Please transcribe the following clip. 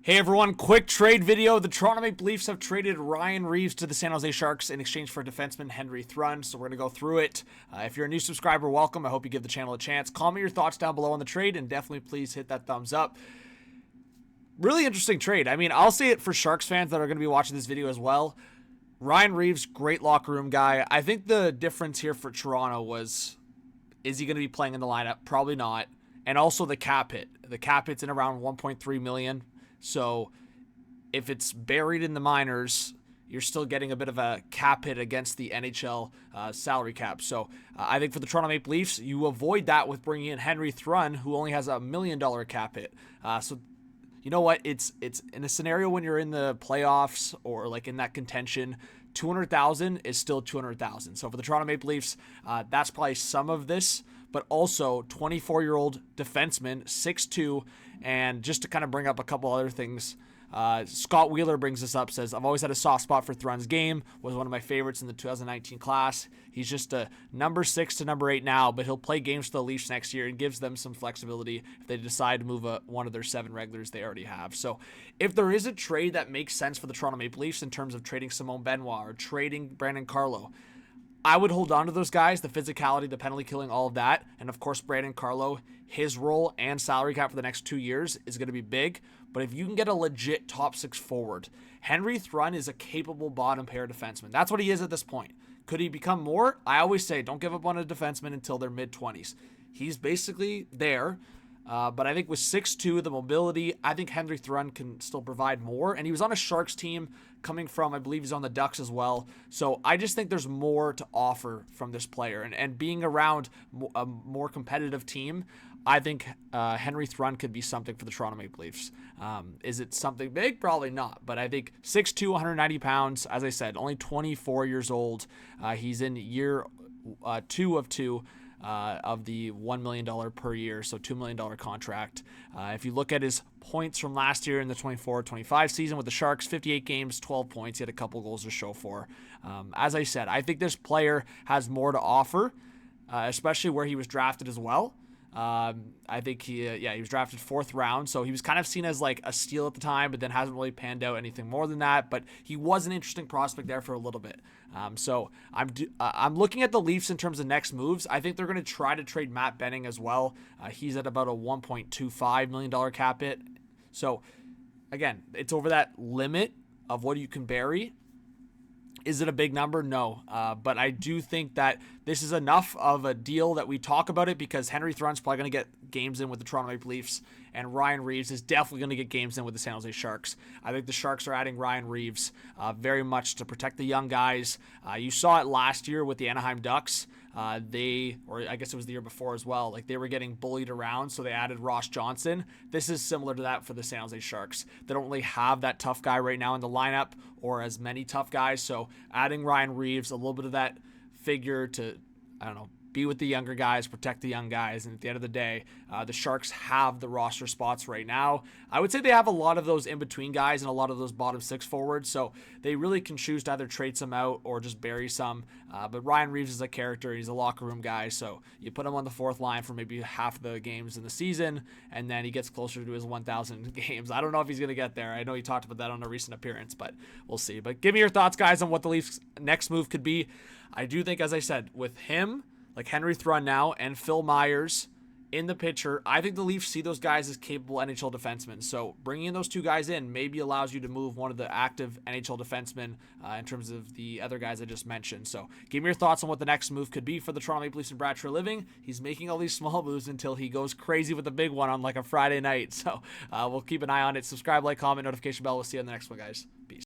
Hey everyone, quick trade video. The Toronto Maple Leafs have traded Ryan Reaves to the San Jose Sharks in exchange for defenseman Henry Thrun, so we're going to go through it. If you're a new subscriber, welcome. I hope you give the channel a chance. Comment your thoughts down below on the trade, and definitely please hit that thumbs up. Really interesting trade. I mean, I'll say it for Sharks fans that are going to be watching this video as well. Ryan Reaves, great locker room guy. I think the difference here for Toronto was, is he going to be playing in the lineup? Probably not. And also the cap hit. The cap hit's in around $1.3 million. So if it's buried in the minors, you're still getting a bit of a cap hit against the NHL salary cap. So I think for the Toronto Maple Leafs, you avoid that with bringing in Henry Thrun, who only has $1 million cap hit. So you know what? It's in a scenario when you're in the playoffs or like in that contention, 200,000 is still 200,000. So for the Toronto Maple Leafs, that's probably some of this, but also 24-year-old defenseman, 6'2", and just to kind of bring up a couple other things, Scott Wheeler brings this up, says, I've always had a soft spot for Thrun's game, was one of my favorites in the 2019 class. He's just a number 6 to number 8 now, but he'll play games for the Leafs next year and gives them some flexibility if they decide to move one of their 7 regulars they already have. So if there is a trade that makes sense for the Toronto Maple Leafs in terms of trading Simone Benoit or trading Brandon Carlo, I would hold on to those guys, the physicality, the penalty killing, all of that. And of course, Brandon Carlo, his role and salary cap for the next 2 years is going to be big. But if you can get a legit top 6 forward, Henry Thrun is a capable bottom pair defenseman. That's what he is at this point. Could he become more? I always say don't give up on a defenseman until they're mid-20s. He's basically there. But I think with 6'2", the mobility, I think Henry Thrun can still provide more. And he was on a Sharks team coming from, I believe he's on the Ducks as well. So I just think there's more to offer from this player. And being around a more competitive team, I think Henry Thrun could be something for the Toronto Maple Leafs. Is it something big? Probably not. But I think 6'2", 190 pounds, as I said, only 24 years old. He's in year 2 of 2. Of the $1 million per year, so $2 million contract. If you look at his points from last year in the 24-25 season with the Sharks, 58 games, 12 points. He had a couple goals to show for. As I said, I think this player has more to offer, especially where he was drafted as well. I think he was drafted 4th round, so he was kind of seen as like a steal at the time, but then hasn't really panned out anything more than that. But he was an interesting prospect there for a little bit. So I'm looking at the Leafs in terms of next moves. I think they're going to try to trade Matt Benning as well. He's at about a $1.25 million cap hit. So again, it's over that limit of what you can bury. Is it a big number? No. But I do think that this is enough of a deal that we talk about it because Henry Thrun's probably going to get games in with the Toronto Maple Leafs, and Ryan Reaves is definitely going to get games in with the San Jose Sharks. I think the Sharks are adding Ryan Reaves very much to protect the young guys. You saw it last year with the Anaheim Ducks. Or I guess it was the year before as well, like they were getting bullied around, so they added Ross Johnson. This is similar to that for the San Jose Sharks. They don't really have that tough guy right now in the lineup or as many tough guys, so adding Ryan Reaves, a little bit of that figure to, I don't know, be with the younger guys, protect the young guys, and at the end of the day, the Sharks have the roster spots right now. I would say they have a lot of those in-between guys and a lot of those bottom 6 forwards, so they really can choose to either trade some out or just bury some. But Ryan Reaves is a character. He's a locker room guy, so you put him on the 4th line for maybe half the games in the season, and then he gets closer to his 1,000 games. I don't know if he's going to get there. I know he talked about that on a recent appearance, but we'll see. But give me your thoughts, guys, on what the Leafs' next move could be. I do think, as I said, with him, like Henry Thrun now, and Phil Myers in the picture, I think the Leafs see those guys as capable NHL defensemen. So bringing those 2 guys in maybe allows you to move one of the active NHL defensemen in terms of the other guys I just mentioned. So give me your thoughts on what the next move could be for the Toronto Maple Leafs and Brad Treliving. He's making all these small moves until he goes crazy with the big one on like a Friday night. So we'll keep an eye on it. Subscribe, like, comment, notification bell. We'll see you on the next one, guys. Peace.